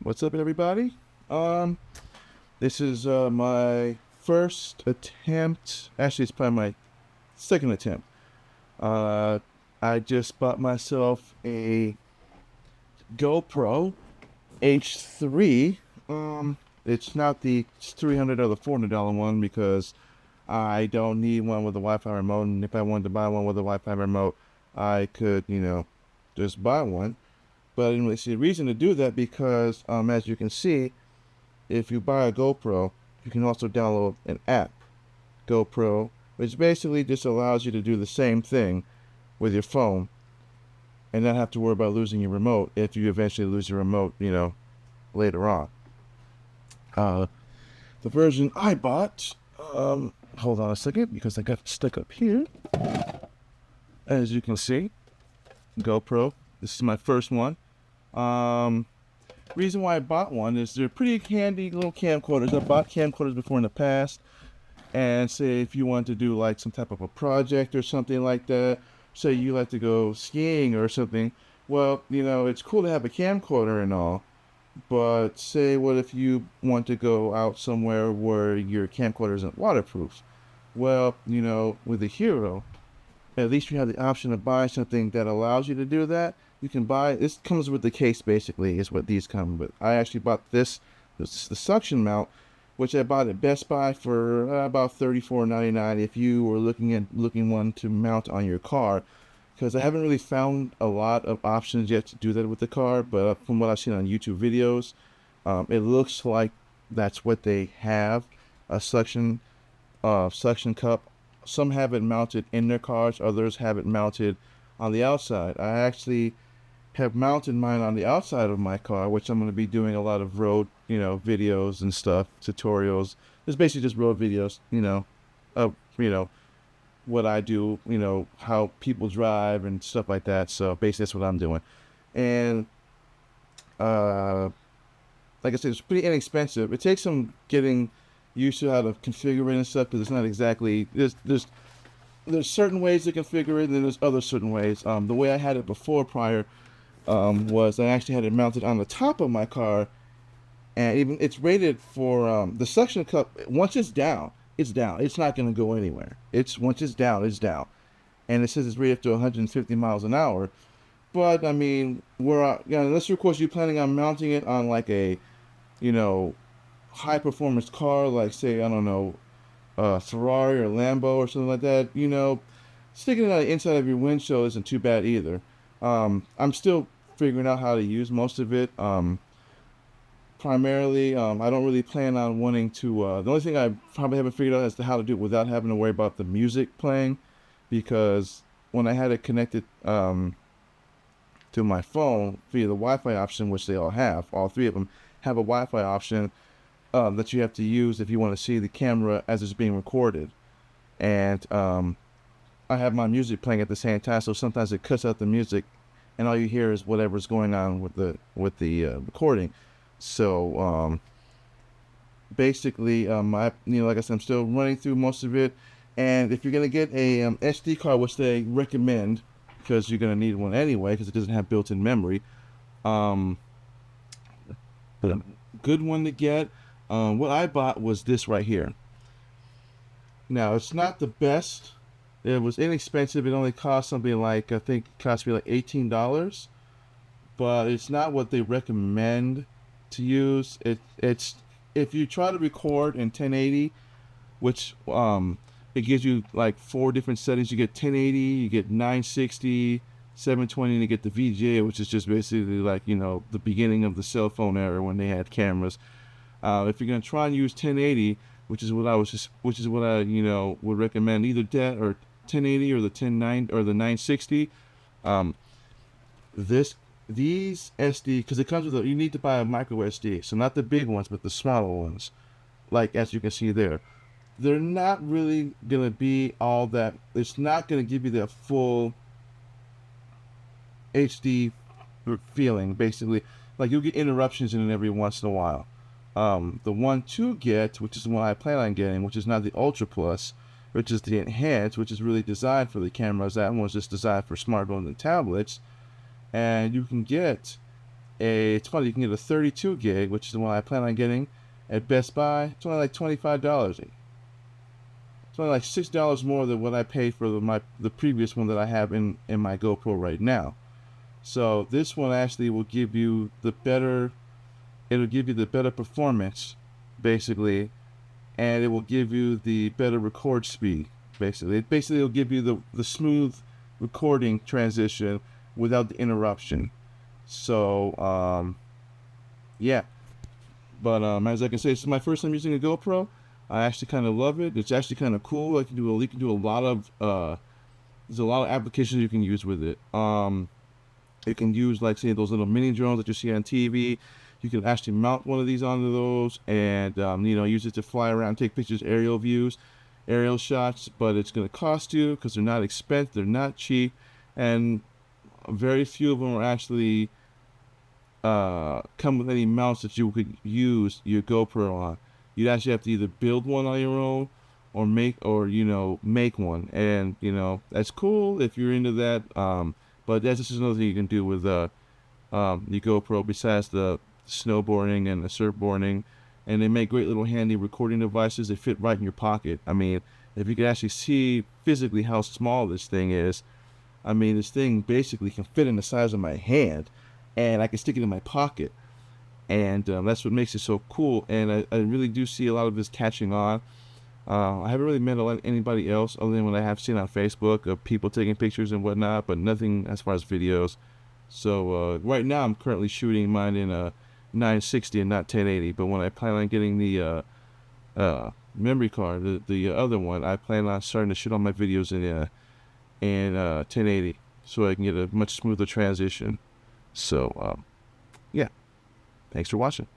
What's up, everybody? This is my first attempt. Actually, it's probably my second attempt. Uh, I just bought myself a GoPro H3. It's not the $300 or the $400 one because I don't need one with a Wi-Fi remote. And if I wanted to buy one with a Wi-Fi remote, I could, just buy one. But I didn't really see a reason to do that because, as you can see, if you buy a GoPro, you can also download an app, GoPro, which basically just allows you to do the same thing with your phone and not have to worry about losing your remote if you eventually lose your remote, later on. Uh, the version I bought, hold on a second because I got it stuck up here. As you can see, GoPro. This is my first one. Reason why I bought one is they're pretty handy little camcorders. I've bought camcorders before in the past, and say if you want to do like some type of a project or something like that, say you like to go skiing or something, well, it's cool to have a camcorder and all, but say what if you want to go out somewhere where your camcorder isn't waterproof? Well, with the Hero, at least you have the option of buying something that allows you to do that. You can buy, this comes with the case basically, is what these come with. I actually bought this is the suction mount, which I bought at Best Buy for about $34.99 if you were looking one to mount on your car, because I haven't really found a lot of options yet to do that with the car, but from what I've seen on YouTube videos, it looks like that's what they have, a suction cup. Some have it mounted in their cars, others have it mounted on the outside. I actually have mounted mine on the outside of my car, which I'm going to be doing a lot of road, videos and stuff, tutorials. It's basically just road videos, of, what I do, how people drive and stuff like that. So basically that's what I'm doing. And, like I said, it's pretty inexpensive. It takes some getting used to how to configure it and stuff because it's not exactly, there's certain ways to configure it, and then there's other certain ways. The way I had it before prior was I actually had it mounted on the top of my car, and even it's rated for the suction cup. Once it's down, it's down. It's not going to go anywhere. Once it's down, it's down, and it says it's rated up to 150 miles an hour. But I mean, unless of course you're planning on mounting it on like a, high performance car, like say I don't know, Ferrari or Lambo or something like that, sticking it on the inside of your windshield isn't too bad either. I'm still figuring out how to use most of it. Primarily, I don't really plan on wanting to. The only thing I probably haven't figured out as to how to do it without having to worry about the music playing, because when I had it connected to my phone via the Wi-Fi option, which they all three of them have a Wi-Fi option that you have to use if you want to see the camera as it's being recorded. And I have my music playing at the same time, so sometimes it cuts out the music, and all you hear is whatever's going on with the recording. So basically, like I said, I'm still running through most of it. And if you're gonna get a SD card, which they recommend, because you're gonna need one anyway, because it doesn't have built-in memory, um, but a good one to get. What I bought was this right here. Now, it's not the best. It was inexpensive. It only cost something like, I think it cost me like $18. But it's not what they recommend to use. It's if you try to record in 1080, which it gives you like four different settings. You get 1080, you get 960, 720, and you get the VGA, which is just basically like, the beginning of the cell phone era when they had cameras. If you're gonna try and use 1080, which is what I would recommend, either that or 1080 or the 1090 or the 960. These SD, because it comes with you need to buy a micro SD, so not the big ones, but the smaller ones, like as you can see there. They're not really gonna be all that. It's not gonna give you the full HD feeling. Basically, like you'll get interruptions in it every once in a while. The one to get, which is the one I plan on getting, which is not the Ultra Plus, which is the Enhanced, which is really designed for the cameras. That one was just designed for smartphones and tablets. And you can get it's funny, you can get a 32 gig, which is the one I plan on getting at Best Buy. It's only like $25. It's only like $6 more than what I paid for the previous one that I have in my GoPro right now. So this one actually will give you the better, it'll give you the better performance, basically, and it will give you the better record speed, basically. It will give you the smooth recording transition without the interruption. So yeah. But as I can say, this is my first time using a GoPro. I actually kind of love it. It's actually kind of cool. You can do a lot of there's a lot of applications you can use with it. You can use, like, say, those little mini drones that you see on TV. You can actually mount one of these onto those and use it to fly around, take pictures, aerial views, aerial shots. But it's going to cost you because they're not expensive, they're not cheap, and very few of them are actually come with any mounts that you could use your GoPro on. You'd actually have to either build one on your own or make one, and that's cool if you're into that. But that's just another thing you can do with your GoPro besides the snowboarding and the surfboarding. And they make great little handy recording devices. They fit right in your pocket. I mean, if you could actually see physically how small this thing is, I mean, this thing basically can fit in the size of my hand, and I can stick it in my pocket. And that's what makes it so cool. And I really do see a lot of this catching on. I haven't really met anybody else other than what I have seen on Facebook of people taking pictures and whatnot, but nothing as far as videos. So right now I'm currently shooting mine in a 960 and not 1080. But when I plan on getting the memory card, the other one, I plan on starting to shoot all my videos in 1080, so I can get a much smoother transition. So yeah, thanks for watching.